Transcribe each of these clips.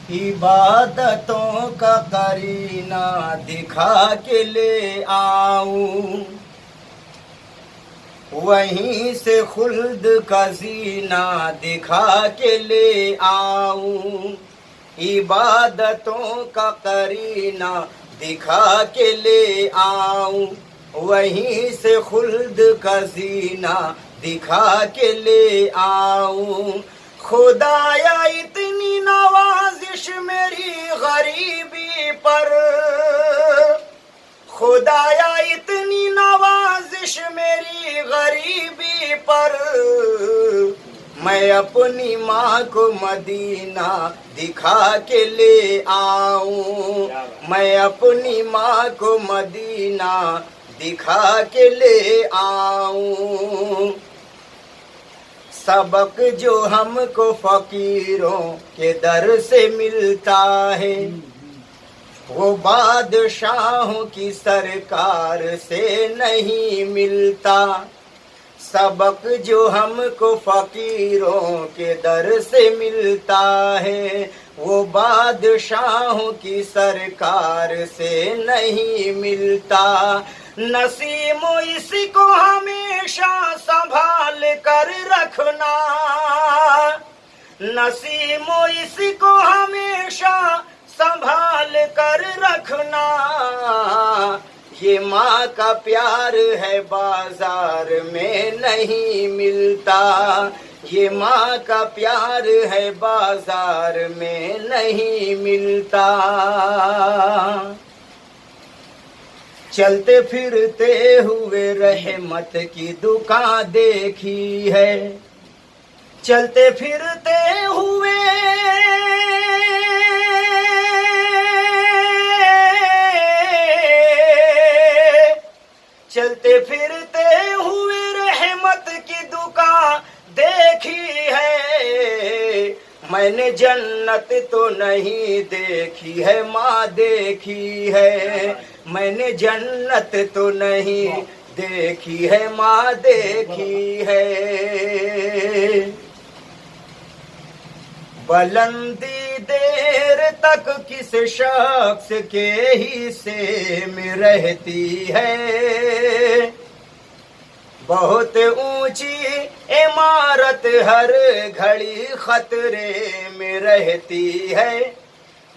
इबादतों का करीना दिखा के ले आऊं, वहीं से खुल्द का जीना दिखा के ले आऊं। इबादतों का करीना दिखा के ले आऊं, वहीं से खुल्द का जीना दिखा के ले आऊं। खुदाया इतनी नवाजिश मेरी गरीबी पर, खुदाया इतनी नवाजिश मेरी गरीबी पर, मैं अपनी माँ को मदीना दिखा के ले आऊं। मैं अपनी माँ को मदीना दिखा के ले आऊं। सबक जो हमको फकीरों के दर से मिलता है, वो बादशाहों की सरकार से नहीं मिलता। सबक जो हमको फकीरों के दर से मिलता है, वो बादशाहों की सरकार से नहीं मिलता। नसीम इसको हमेशा संभाल कर रखना, नसीम इसको हमेशा संभाल कर रखना। ये माँ का प्यार है बाजार में नहीं मिलता, ये माँ का प्यार है बाजार में नहीं मिलता। चलते फिरते हुए रहमत की दुकान देखी है, चलते फिरते हुए चलते फिरते हुए रहमत की दुकान देखी है। मैंने जन्नत तो नहीं देखी है, माँ देखी है। मैंने जन्नत तो नहीं देखी है, माँ देखी है। बुलंदी देर तक किस शख्स के हिस्से में रहती है, बहुत ऊंची इमारत हर घड़ी खतरे में रहती है।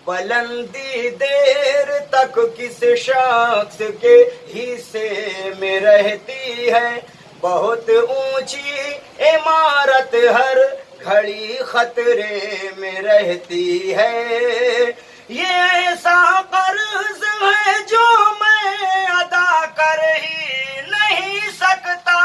बुलंदी देर तक किस शख्स के हिस्से में रहती है, बहुत ऊंची इमारत हर घड़ी खतरे में रहती है। ये ऐसा कर्ज है जो मैं अदा कर ही नहीं सकता।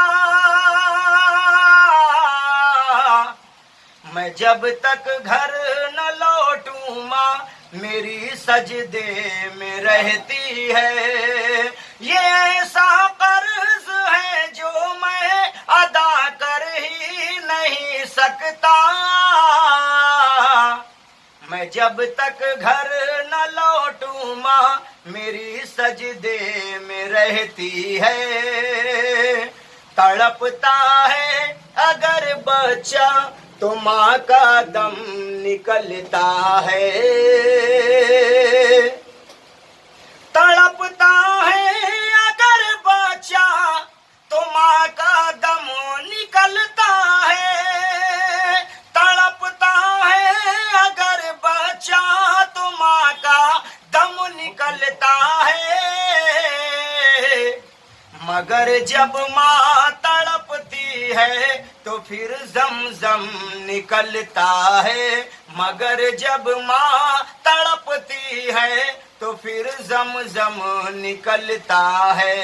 मैं जब तक घर न लौटूं माँ मेरी सजदे में रहती है। ये ऐसा कर्ज है जो मैं अदा कर ही नहीं सकता। मैं जब तक घर न लौटूं माँ मेरी सजदे में रहती है। तड़पता है अगर बच्चा तो माँ का दम निकलता है। तड़पता है अगर बच्चा तो माँ का दम निकलता है। तड़पता है अगर बच्चा तो माँ का दम निकलता है। मगर जब माँ तड़पती है तो फिर ज़म-ज़म निकलता है। मगर जब माँ तड़पती है तो फिर ज़म-ज़म निकलता है।